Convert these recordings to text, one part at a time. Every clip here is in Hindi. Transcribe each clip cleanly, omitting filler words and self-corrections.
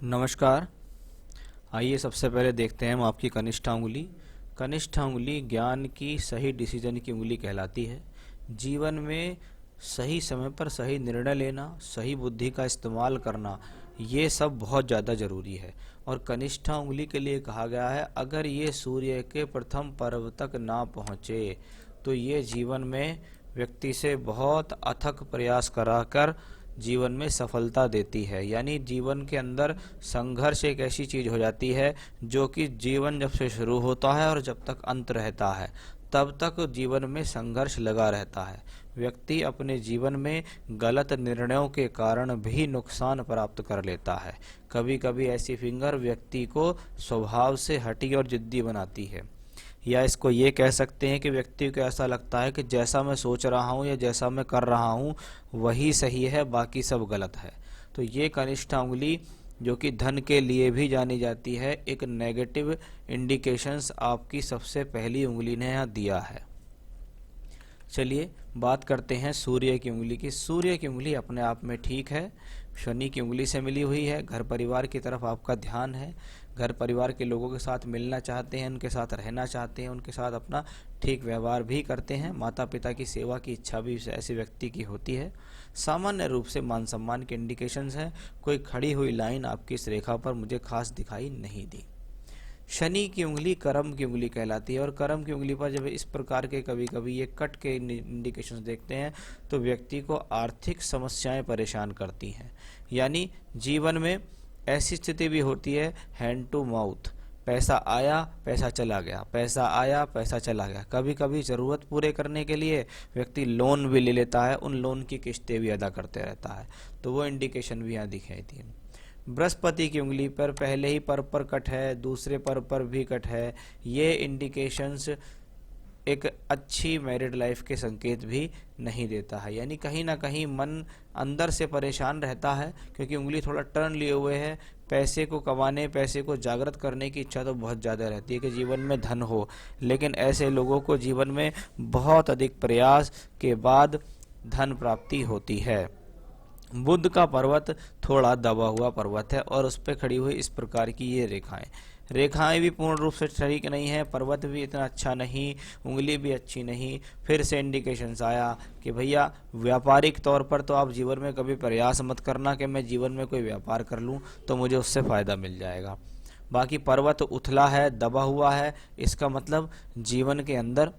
नमस्कार। आइए सबसे पहले देखते हैं हम आपकी कनिष्ठा उंगली। कनिष्ठा उंगली ज्ञान की सही डिसीजन की उंगली कहलाती है। जीवन में सही समय पर सही निर्णय लेना, सही बुद्धि का इस्तेमाल करना, ये सब बहुत ज़्यादा ज़रूरी है। और कनिष्ठा उंगली के लिए कहा गया है, अगर ये सूर्य के प्रथम पर्व तक ना पहुँचे तो ये जीवन में व्यक्ति से बहुत अथक प्रयास कराकर जीवन में सफलता देती है। यानी जीवन के अंदर संघर्ष एक ऐसी चीज हो जाती है जो कि जीवन जब से शुरू होता है और जब तक अंत रहता है तब तक जीवन में संघर्ष लगा रहता है। व्यक्ति अपने जीवन में गलत निर्णयों के कारण भी नुकसान प्राप्त कर लेता है। कभी कभी ऐसी फिंगर व्यक्ति को स्वभाव से हठी और जिद्दी बनाती है, या इसको ये कह सकते हैं कि व्यक्ति को ऐसा लगता है कि जैसा मैं सोच रहा हूँ या जैसा मैं कर रहा हूँ वही सही है, बाकी सब गलत है। तो ये कनिष्ठा उंगली, जो कि धन के लिए भी जानी जाती है, एक नेगेटिव इंडिकेशंस आपकी सबसे पहली उंगली ने यहाँ दिया है। चलिए बात करते हैं सूर्य की उंगली की। सूर्य की उंगली अपने आप में ठीक है, शनि की उंगली से मिली हुई है। घर परिवार की तरफ आपका ध्यान है, घर परिवार के लोगों के साथ मिलना चाहते हैं, उनके साथ रहना चाहते हैं, उनके साथ अपना ठीक व्यवहार भी करते हैं। माता पिता की सेवा की इच्छा भी ऐसे व्यक्ति की होती है। सामान्य रूप से मान सम्मान के इंडिकेशंस हैं। कोई खड़ी हुई लाइन आपकी इस रेखा पर मुझे खास दिखाई नहीं दी। शनि की उंगली कर्म की उंगली कहलाती है, और कर्म की उंगली पर जब इस प्रकार के कभी कभी ये कट के इंडिकेशंस देखते हैं तो व्यक्ति को आर्थिक समस्याएं परेशान करती हैं। यानी जीवन में ऐसी स्थिति भी होती है हैंड टू माउथ, पैसा आया पैसा चला गया, पैसा आया पैसा चला गया। कभी कभी ज़रूरत पूरे करने के लिए व्यक्ति लोन भी ले लेता है, उन लोन की किस्तें भी अदा करते रहता है। तो वो इंडिकेशन भी यहाँ दिखाई दी। बृहस्पति की उंगली पर पहले ही पर कट है, दूसरे पर भी कट है। ये इंडिकेशंस एक अच्छी मैरिड लाइफ के संकेत भी नहीं देता है। यानी कहीं ना कहीं मन अंदर से परेशान रहता है, क्योंकि उंगली थोड़ा टर्न लिए हुए है। पैसे को कमाने, पैसे को जागृत करने की इच्छा तो बहुत ज़्यादा रहती है कि जीवन में धन हो, लेकिन ऐसे लोगों को जीवन में बहुत अधिक प्रयास के बाद धन प्राप्ति होती है। बुध का पर्वत थोड़ा दबा हुआ पर्वत है और उस पर खड़ी हुई इस प्रकार की ये रेखाएं भी पूर्ण रूप से ठीक नहीं है। पर्वत भी इतना अच्छा नहीं, उंगली भी अच्छी नहीं। फिर से इंडिकेशंस आया कि भैया व्यापारिक तौर पर तो आप जीवन में कभी प्रयास मत करना कि मैं जीवन में कोई व्यापार कर लूं तो मुझे उससे फ़ायदा मिल जाएगा। बाकी पर्वत उथला है, दबा हुआ है, इसका मतलब जीवन के अंदर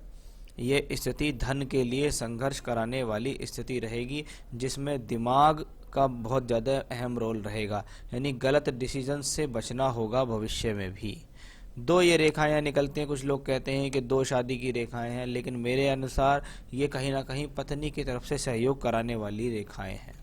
ये स्थिति धन के लिए संघर्ष कराने वाली स्थिति रहेगी, जिसमें दिमाग का बहुत ज़्यादा अहम रोल रहेगा। यानी गलत डिसीजन से बचना होगा भविष्य में भी। दो ये रेखाएं निकलती हैं। कुछ लोग कहते हैं कि दो शादी की रेखाएं हैं, लेकिन मेरे अनुसार ये कहीं ना कहीं पत्नी की तरफ से सहयोग कराने वाली रेखाएं हैं।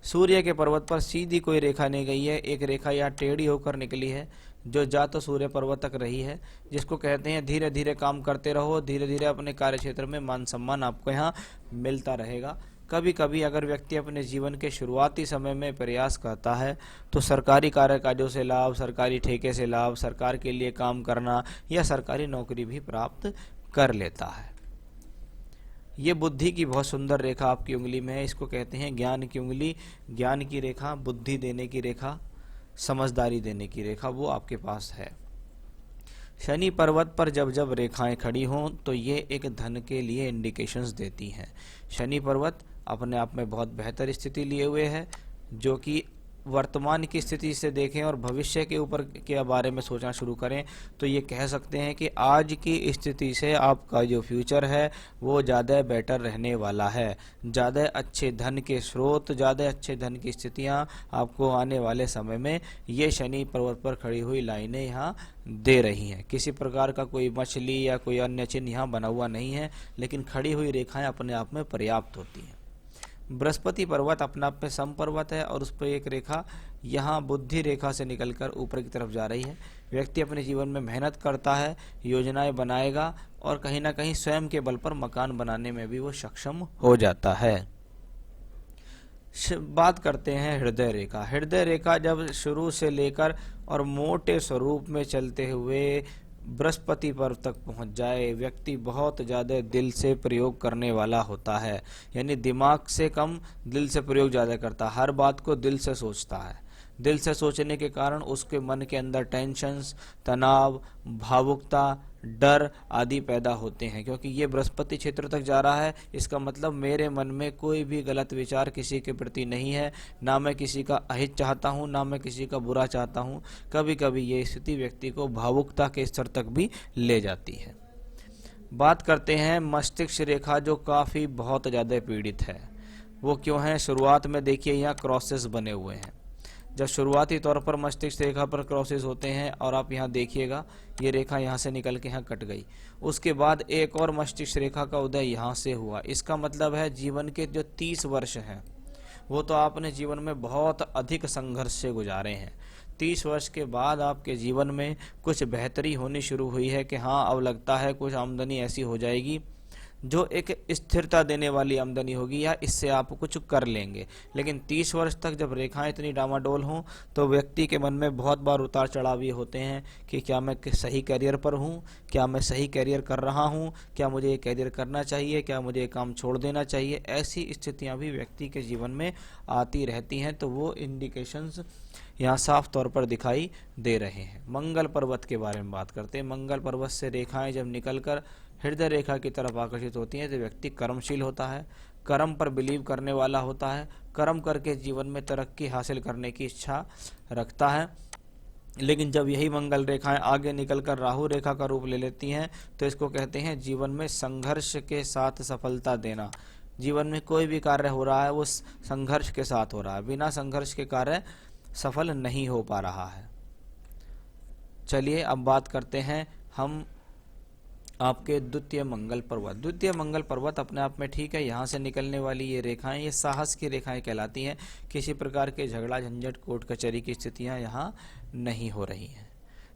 सूर्य के पर्वत पर सीधी कोई रेखा नहीं गई है, एक रेखा यहाँ टेढ़ी होकर निकली है जो जा तो सूर्य पर्वत तक रही है, जिसको कहते हैं धीरे धीरे काम करते रहो, धीरे धीरे अपने कार्य क्षेत्र में मान सम्मान आपको यहाँ मिलता रहेगा। कभी कभी अगर व्यक्ति अपने जीवन के शुरुआती समय में प्रयास करता है तो सरकारी कार्यकाजों से लाभ, सरकारी ठेके से लाभ, सरकार के लिए काम करना या सरकारी नौकरी भी प्राप्त कर लेता है। ये बुद्धि की बहुत सुंदर रेखा आपकी उंगली में है, इसको कहते हैं ज्ञान की उंगली। ज्ञान की रेखा, बुद्धि देने की रेखा, समझदारी देने की रेखा, वो आपके पास है। शनि पर्वत पर जब जब रेखाएं खड़ी हों तो ये एक धन के लिए इंडिकेशंस देती हैं। शनि पर्वत अपने आप में बहुत बेहतर स्थिति लिए हुए है, जो कि वर्तमान की स्थिति से देखें और भविष्य के ऊपर के बारे में सोचना शुरू करें तो ये कह सकते हैं कि आज की स्थिति से आपका जो फ्यूचर है वो ज़्यादा बेटर रहने वाला है। ज़्यादा अच्छे धन के स्रोत, ज़्यादा अच्छे धन की स्थितियां आपको आने वाले समय में ये शनि पर्वत पर खड़ी हुई लाइनें यहाँ दे रही हैं। किसी प्रकार का कोई मछली या कोई अन्य चिन्ह यहाँ बना हुआ नहीं है, लेकिन खड़ी हुई रेखाएं अपने आप में पर्याप्त होती हैं। बृहस्पति पर्वत अपना आप में सम पर्वत है और उस पर एक रेखा यहाँ बुद्धि रेखा से निकलकर ऊपर की तरफ जा रही है। व्यक्ति अपने जीवन में मेहनत करता है, योजनाएं बनाएगा और कहीं ना कहीं स्वयं के बल पर मकान बनाने में भी वो सक्षम हो जाता है। बात करते हैं हृदय रेखा। हृदय रेखा जब शुरू से लेकर और मोटे स्वरूप में चलते हुए बृहस्पति पर्व तक पहुंच जाए, व्यक्ति बहुत ज़्यादा दिल से प्रयोग करने वाला होता है। यानी दिमाग से कम दिल से प्रयोग ज़्यादा करता है, हर बात को दिल से सोचता है। दिल से सोचने के कारण उसके मन के अंदर टेंशन्स, तनाव, भावुकता, डर आदि पैदा होते हैं, क्योंकि ये बृहस्पति क्षेत्र तक जा रहा है। इसका मतलब मेरे मन में कोई भी गलत विचार किसी के प्रति नहीं है, ना मैं किसी का अहित चाहता हूँ, ना मैं किसी का बुरा चाहता हूँ। कभी कभी ये स्थिति व्यक्ति को भावुकता के स्तर तक भी ले जाती है। बात करते हैं मस्तिष्क रेखा, जो काफ़ी बहुत ज़्यादा पीड़ित है। वो क्यों है? शुरुआत में देखिए यहाँ क्रॉसेस बने हुए हैं। जब शुरुआती तौर पर मस्तिष्क रेखा पर क्रॉसेस होते हैं और आप यहाँ देखिएगा ये रेखा यहाँ से निकल के यहाँ कट गई, उसके बाद एक और मस्तिष्क रेखा का उदय यहाँ से हुआ। इसका मतलब है जीवन के जो 30 वर्ष हैं वो तो आपने जीवन में बहुत अधिक संघर्ष से गुजारे हैं। 30 वर्ष के बाद आपके जीवन में कुछ बेहतरी होनी शुरू हुई है कि हाँ अब लगता है कुछ आमदनी ऐसी हो जाएगी जो एक स्थिरता देने वाली आमदनी होगी, या इससे आप कुछ कर लेंगे। लेकिन 30 वर्ष तक जब रेखाएं इतनी डामाडोल हों तो व्यक्ति के मन में बहुत बार उतार चढ़ाव ये होते हैं कि क्या मैं सही करियर पर हूँ, क्या मैं सही करियर कर रहा हूँ, क्या मुझे ये करियर करना चाहिए, क्या मुझे ये काम छोड़ देना चाहिए। ऐसी स्थितियाँ भी व्यक्ति के जीवन में आती रहती हैं। तो वो इंडिकेशंस यहाँ साफ तौर पर दिखाई दे रहे हैं। मंगल पर्वत के बारे में बात करते हैं। मंगल पर्वत से रेखाएं जब निकलकर हृदय रेखा की तरफ आकर्षित होती हैं तो व्यक्ति कर्मशील होता है, कर्म पर बिलीव करने वाला होता है, कर्म करके जीवन में तरक्की हासिल करने की इच्छा रखता है। लेकिन जब यही मंगल रेखाएं आगे निकलकर राहु रेखा का रूप ले लेती हैं तो इसको कहते हैं जीवन में संघर्ष के साथ सफलता देना। जीवन में कोई भी कार्य हो रहा है वो संघर्ष के साथ हो रहा है, बिना संघर्ष के कार्य सफल नहीं हो पा रहा है। चलिए अब बात करते हैं हम आपके द्वितीय मंगल पर्वत। द्वितीय मंगल पर्वत अपने आप में ठीक है। यहाँ से निकलने वाली ये रेखाएं, ये साहस की रेखाएं कहलाती हैं। किसी प्रकार के झगड़ा झंझट कोर्ट कचहरी की स्थितियाँ यहाँ नहीं हो रही हैं।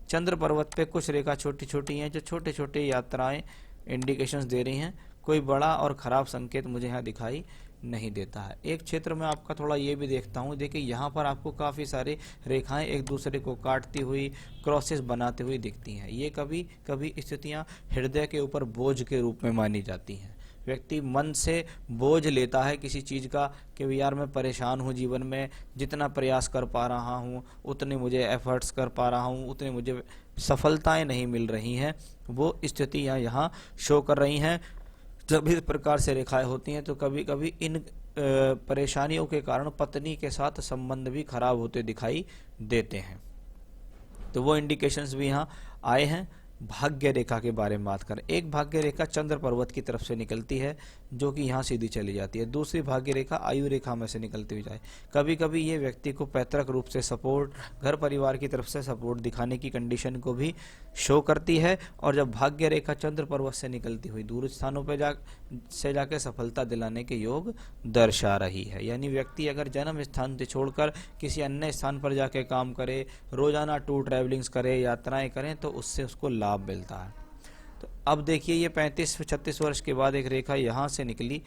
चंद्र पर्वत पे कुछ रेखा छोटी छोटी हैं जो छोटे छोटे यात्राएं इंडिकेशंस दे रही हैं। कोई बड़ा और ख़राब संकेत मुझे यहाँ दिखाई नहीं देता है। एक क्षेत्र में आपका थोड़ा ये भी देखता हूँ, देखिए यहाँ पर आपको काफ़ी सारी रेखाएं एक दूसरे को काटती हुई, क्रॉसेस बनाते हुए दिखती हैं। ये कभी कभी स्थितियाँ हृदय के ऊपर बोझ के रूप में मानी जाती हैं। व्यक्ति मन से बोझ लेता है किसी चीज़ का कि यार मैं परेशान हूँ जीवन में, जितना प्रयास कर पा रहा हूँ उतने मुझे एफर्ट्स कर पा रहा हूँ, उतने मुझे सफलताएं नहीं मिल रही हैं। वो स्थितियाँ यहाँ शो कर रही हैं। जब इस प्रकार से रेखाएं होती हैं तो कभी कभी इन परेशानियों के कारण पत्नी के साथ संबंध भी खराब होते दिखाई देते हैं। तो वो इंडिकेशंस भी यहाँ आए हैं। भाग्य रेखा के बारे में बात करें। एक भाग्य रेखा चंद्र पर्वत की तरफ से निकलती है जो कि यहाँ सीधी चली जाती है। दूसरी भाग्य रेखा आयु रेखा में से निकलती हुई जाए। कभी कभी ये व्यक्ति को पैतृक रूप से सपोर्ट, घर परिवार की तरफ से सपोर्ट दिखाने की कंडीशन को भी शो करती है। और जब भाग्य रेखा चंद्र पर्वत से निकलती हुई दूर स्थानों पर जाके सफलता दिलाने के योग दर्शा रही है। यानी व्यक्ति अगर जन्म स्थान से छोड़कर किसी अन्य स्थान पर जाके काम करे, रोजाना टूर ट्रैवलिंग्स करे, यात्राएं करें, तो उससे उसको लाभ मिलता है। तो अब देखिए ये 35-36 वर्ष के बाद एक रेखा यहाँ से निकली।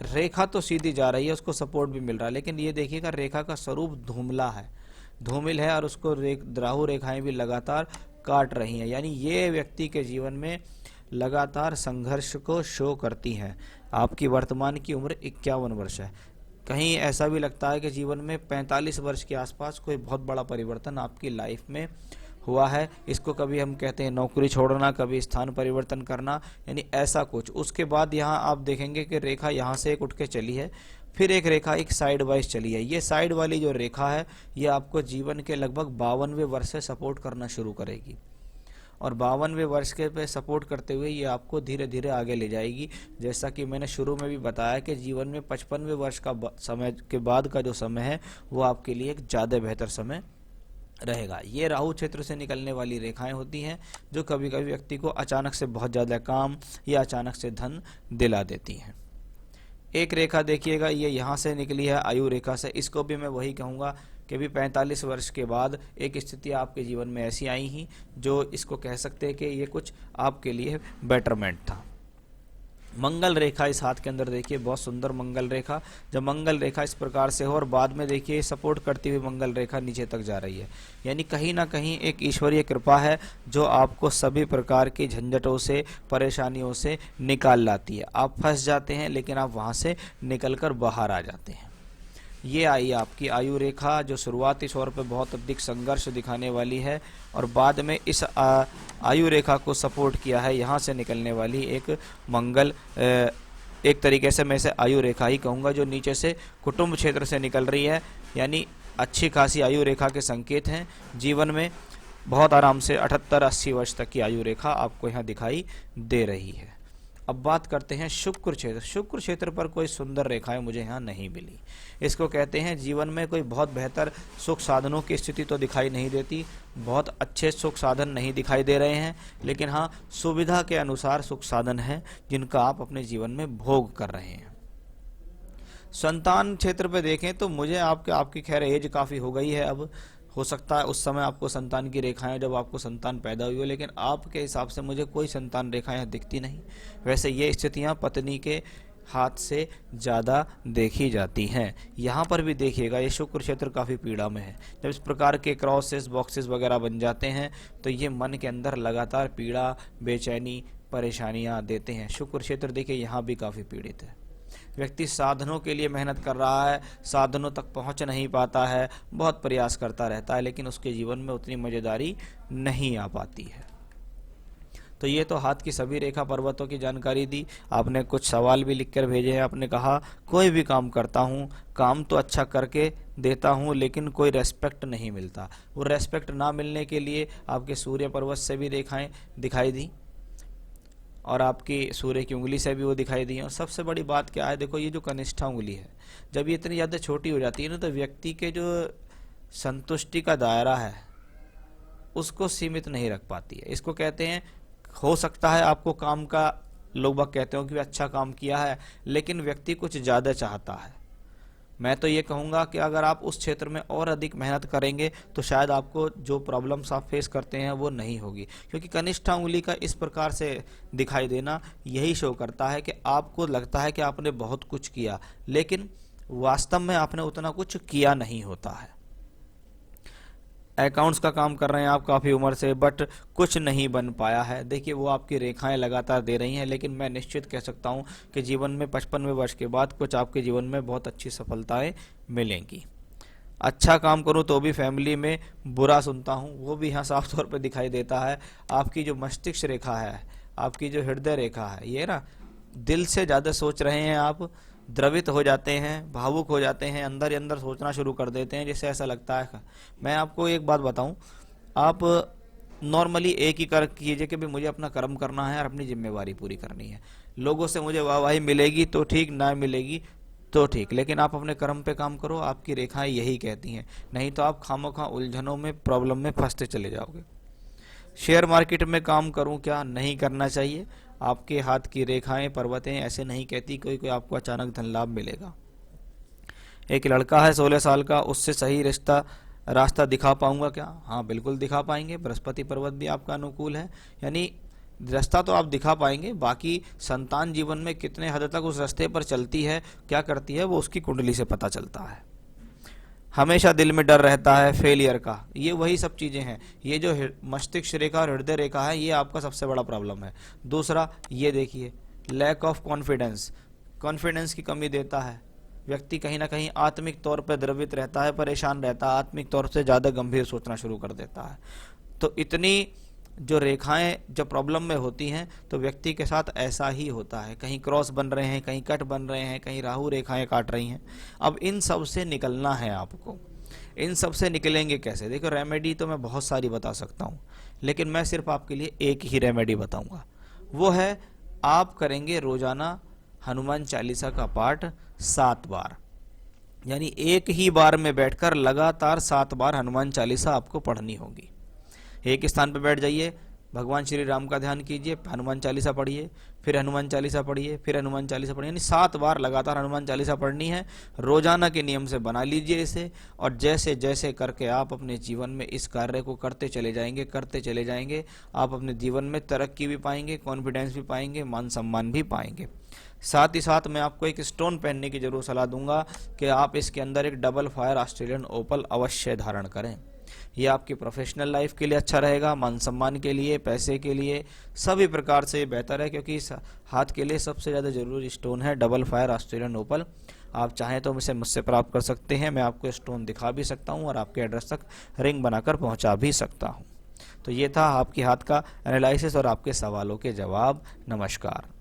रेखा तो सीधी जा रही है, उसको सपोर्ट भी मिल रहा है, लेकिन ये देखिएगा रेखा का स्वरूप धूमिला है, धूमिल है, और उसको राहु रेखाएं भी लगातार काट रही हैं। यानी ये व्यक्ति के जीवन में लगातार संघर्ष को शो करती हैं। आपकी वर्तमान की उम्र 51 वर्ष है। कहीं ऐसा भी लगता है कि जीवन में 45 वर्ष के आसपास कोई बहुत बड़ा परिवर्तन आपकी लाइफ में हुआ है। इसको कभी हम कहते हैं नौकरी छोड़ना, कभी स्थान परिवर्तन करना, यानी ऐसा कुछ। उसके बाद यहाँ आप देखेंगे कि रेखा यहाँ से एक उठ के चली है, फिर एक रेखा एक साइड वाइज चली है। ये साइड वाली जो रेखा है ये आपको जीवन के लगभग 52वें वर्ष से सपोर्ट करना शुरू करेगी, और 52वें वर्ष के पे सपोर्ट करते हुए ये आपको धीरे धीरे आगे ले जाएगी। जैसा कि मैंने शुरू में भी बताया कि जीवन में 55वें वर्ष का समय के बाद का जो समय है वो आपके लिए एक ज़्यादा बेहतर समय रहेगा। ये राहु क्षेत्र से निकलने वाली रेखाएं होती हैं जो कभी कभी व्यक्ति को अचानक से बहुत ज़्यादा काम या अचानक से धन दिला देती हैं। एक रेखा देखिएगा ये यहाँ से निकली है आयु रेखा से। इसको भी मैं वही कहूँगा कि भी 45 वर्ष के बाद एक स्थिति आपके जीवन में ऐसी आई ही जो इसको कह सकते हैं कि ये कुछ आपके लिए बेटरमेंट था। मंगल रेखा इस हाथ के अंदर देखिए, बहुत सुंदर मंगल रेखा। जब मंगल रेखा इस प्रकार से हो और बाद में देखिए सपोर्ट करती हुई मंगल रेखा नीचे तक जा रही है, यानी कहीं ना कहीं एक ईश्वरीय कृपा है जो आपको सभी प्रकार की झंझटों से, परेशानियों से निकाल लाती है। आप फंस जाते हैं लेकिन आप वहाँ से निकल कर बाहर आ जाते हैं। ये आई आपकी आयु रेखा, जो शुरुआती तौर पे बहुत अधिक संघर्ष दिखाने वाली है और बाद में इस आयु रेखा को सपोर्ट किया है यहाँ से निकलने वाली एक मंगल, एक तरीके से मैं इसे आयु रेखा ही कहूँगा, जो नीचे से कुटुंब क्षेत्र से निकल रही है, यानी अच्छी खासी आयु रेखा के संकेत हैं। जीवन में बहुत आराम से 78-80 वर्ष तक की आयु रेखा आपको यहाँ दिखाई दे रही है। अब बात करते हैं शुक्र क्षेत्र। शुक्र क्षेत्र पर कोई सुंदर रेखाएं मुझे यहाँ नहीं मिली। इसको कहते हैं जीवन में कोई बहुत बेहतर सुख साधनों की स्थिति तो दिखाई नहीं देती, बहुत अच्छे सुख साधन नहीं दिखाई दे रहे हैं, लेकिन हाँ सुविधा के अनुसार सुख साधन हैं जिनका आप अपने जीवन में भोग कर रहे हैं। संतान क्षेत्र पे देखें तो मुझे आपकी खैर एज काफ़ी हो गई है, अब हो सकता है उस समय आपको संतान की रेखाएं जब आपको संतान पैदा हुई हो, लेकिन आपके हिसाब से मुझे कोई संतान रेखाएं दिखती नहीं। वैसे ये स्थितियां पत्नी के हाथ से ज़्यादा देखी जाती हैं। यहाँ पर भी देखिएगा ये शुक्र क्षेत्र काफ़ी पीड़ा में है। जब इस प्रकार के क्रॉसेस बॉक्सेस वगैरह बन जाते हैं तो ये मन के अंदर लगातार पीड़ा, बेचैनी, परेशानियाँ देते हैं। शुक्र क्षेत्र देखिए यहाँ भी काफ़ी पीड़ित है। व्यक्ति साधनों के लिए मेहनत कर रहा है, साधनों तक पहुंच नहीं पाता है, बहुत प्रयास करता रहता है, लेकिन उसके जीवन में उतनी मज़ेदारी नहीं आ पाती है। तो ये तो हाथ की सभी रेखा पर्वतों की जानकारी दी। आपने कुछ सवाल भी लिखकर भेजे हैं। आपने कहा कोई भी काम करता हूँ, काम तो अच्छा करके देता हूँ, लेकिन कोई रेस्पेक्ट नहीं मिलता। वो रेस्पेक्ट ना मिलने के लिए आपके सूर्य पर्वत से भी रेखाएं दिखाई दी और आपकी सूर्य की उंगली से भी वो दिखाई दी। और सबसे बड़ी बात क्या है, देखो ये जो कनिष्ठा उंगली है, जब ये इतनी ज़्यादा छोटी हो जाती है ना, तो व्यक्ति के जो संतुष्टि का दायरा है उसको सीमित नहीं रख पाती है। इसको कहते हैं, हो सकता है आपको काम का लोग बाग कहते हो कि अच्छा काम किया है, लेकिन व्यक्ति कुछ ज़्यादा चाहता है। मैं तो ये कहूँगा कि अगर आप उस क्षेत्र में और अधिक मेहनत करेंगे तो शायद आपको जो प्रॉब्लम्स आप फेस करते हैं वो नहीं होगी, क्योंकि कनिष्ठा उंगली का इस प्रकार से दिखाई देना यही शो करता है कि आपको लगता है कि आपने बहुत कुछ किया, लेकिन वास्तव में आपने उतना कुछ किया नहीं होता है। अकाउंट्स का काम कर रहे हैं आप काफ़ी उम्र से, बट कुछ नहीं बन पाया है। देखिए वो आपकी रेखाएं लगातार दे रही हैं, लेकिन मैं निश्चित कह सकता हूं कि जीवन में 55वें वर्ष के बाद कुछ आपके जीवन में बहुत अच्छी सफलताएं मिलेंगी। अच्छा काम करूं तो भी फैमिली में बुरा सुनता हूं, वो भी यहाँ साफ तौर पर दिखाई देता है। आपकी जो मस्तिष्क रेखा है, आपकी जो हृदय रेखा है, ये ना दिल से ज़्यादा सोच रहे हैं आप, द्रवित हो जाते हैं, भावुक हो जाते हैं, अंदर ही अंदर सोचना शुरू कर देते हैं, जैसे ऐसा लगता है। मैं आपको एक बात बताऊं, आप नॉर्मली एक ही कर कीजिए कि भी मुझे अपना कर्म करना है और अपनी जिम्मेवारी पूरी करनी है। लोगों से मुझे वाहवाही मिलेगी तो ठीक, ना मिलेगी तो ठीक, लेकिन आप अपने कर्म पे काम करो। आपकी रेखाएं यही कहती हैं, नहीं तो आप खामोखा उलझनों में, प्रॉब्लम में फंसते चले जाओगे। शेयर मार्केट में काम करूं क्या, नहीं करना चाहिए। आपके हाथ की रेखाएं पर्वतें ऐसे नहीं कहती कोई आपको अचानक धन लाभ मिलेगा। एक लड़का है 16 साल का, उससे सही रास्ता दिखा पाऊंगा क्या? हाँ बिल्कुल दिखा पाएंगे। बृहस्पति पर्वत भी आपका अनुकूल है, यानी रास्ता तो आप दिखा पाएंगे। बाकी संतान जीवन में कितने हद तक उस रास्ते पर चलती है, क्या करती है, वो उसकी कुंडली से पता चलता है। हमेशा दिल में डर रहता है फेलियर का, ये वही सब चीज़ें हैं। ये जो मस्तिष्क रेखा और हृदय रेखा है, ये आपका सबसे बड़ा प्रॉब्लम है। दूसरा ये देखिए, लैक ऑफ कॉन्फिडेंस, कॉन्फिडेंस की कमी देता है। व्यक्ति कहीं ना कहीं आत्मिक तौर पर द्रवित रहता है, परेशान रहता है, आत्मिक तौर से ज़्यादा गंभीर सोचना शुरू कर देता है। तो इतनी जो रेखाएं जब प्रॉब्लम में होती हैं तो व्यक्ति के साथ ऐसा ही होता है। कहीं क्रॉस बन रहे हैं, कहीं कट बन रहे हैं, कहीं राहु रेखाएं काट रही हैं। अब इन सब से निकलना है आपको। इन सब से निकलेंगे कैसे? देखो रेमेडी तो मैं बहुत सारी बता सकता हूँ, लेकिन मैं सिर्फ आपके लिए एक ही रेमेडी बताऊँगा। वो है, आप करेंगे रोजाना हनुमान चालीसा का पाठ 7 बार, यानी एक ही बार में बैठकर लगातार 7 बार हनुमान चालीसा आपको पढ़नी होगी। एक स्थान पर बैठ जाइए, भगवान श्री राम का ध्यान कीजिए, हनुमान चालीसा पढ़िए, फिर हनुमान चालीसा पढ़िए, फिर हनुमान चालीसा पढ़िए, यानी 7 बार लगातार हनुमान चालीसा पढ़नी है। रोजाना के नियम से बना लीजिए इसे, और जैसे जैसे करके आप अपने जीवन में इस कार्य को करते चले जाएंगे, आप अपने जीवन में तरक्की भी पाएंगे, कॉन्फिडेंस भी पाएंगे, मान सम्मान भी पाएंगे। साथ ही साथ मैं आपको एक स्टोन पहनने की जरूर सलाह दूंगा कि आप इसके अंदर एक डबल फायर ऑस्ट्रेलियन ओपल अवश्य धारण करें, ये आपकी प्रोफेशनल लाइफ के लिए अच्छा रहेगा, मान सम्मान के लिए, पैसे के लिए, सभी प्रकार से बेहतर है, क्योंकि इस हाथ के लिए सबसे ज़्यादा जरूरी स्टोन है डबल फायर ऑस्ट्रेलियन ओपल। आप चाहें तो इसे मुझसे प्राप्त कर सकते हैं, मैं आपको स्टोन दिखा भी सकता हूं और आपके एड्रेस तक रिंग बनाकर पहुंचा भी सकता हूं। तो ये था आपके हाथ का एनालिसिस और आपके सवालों के जवाब। नमस्कार।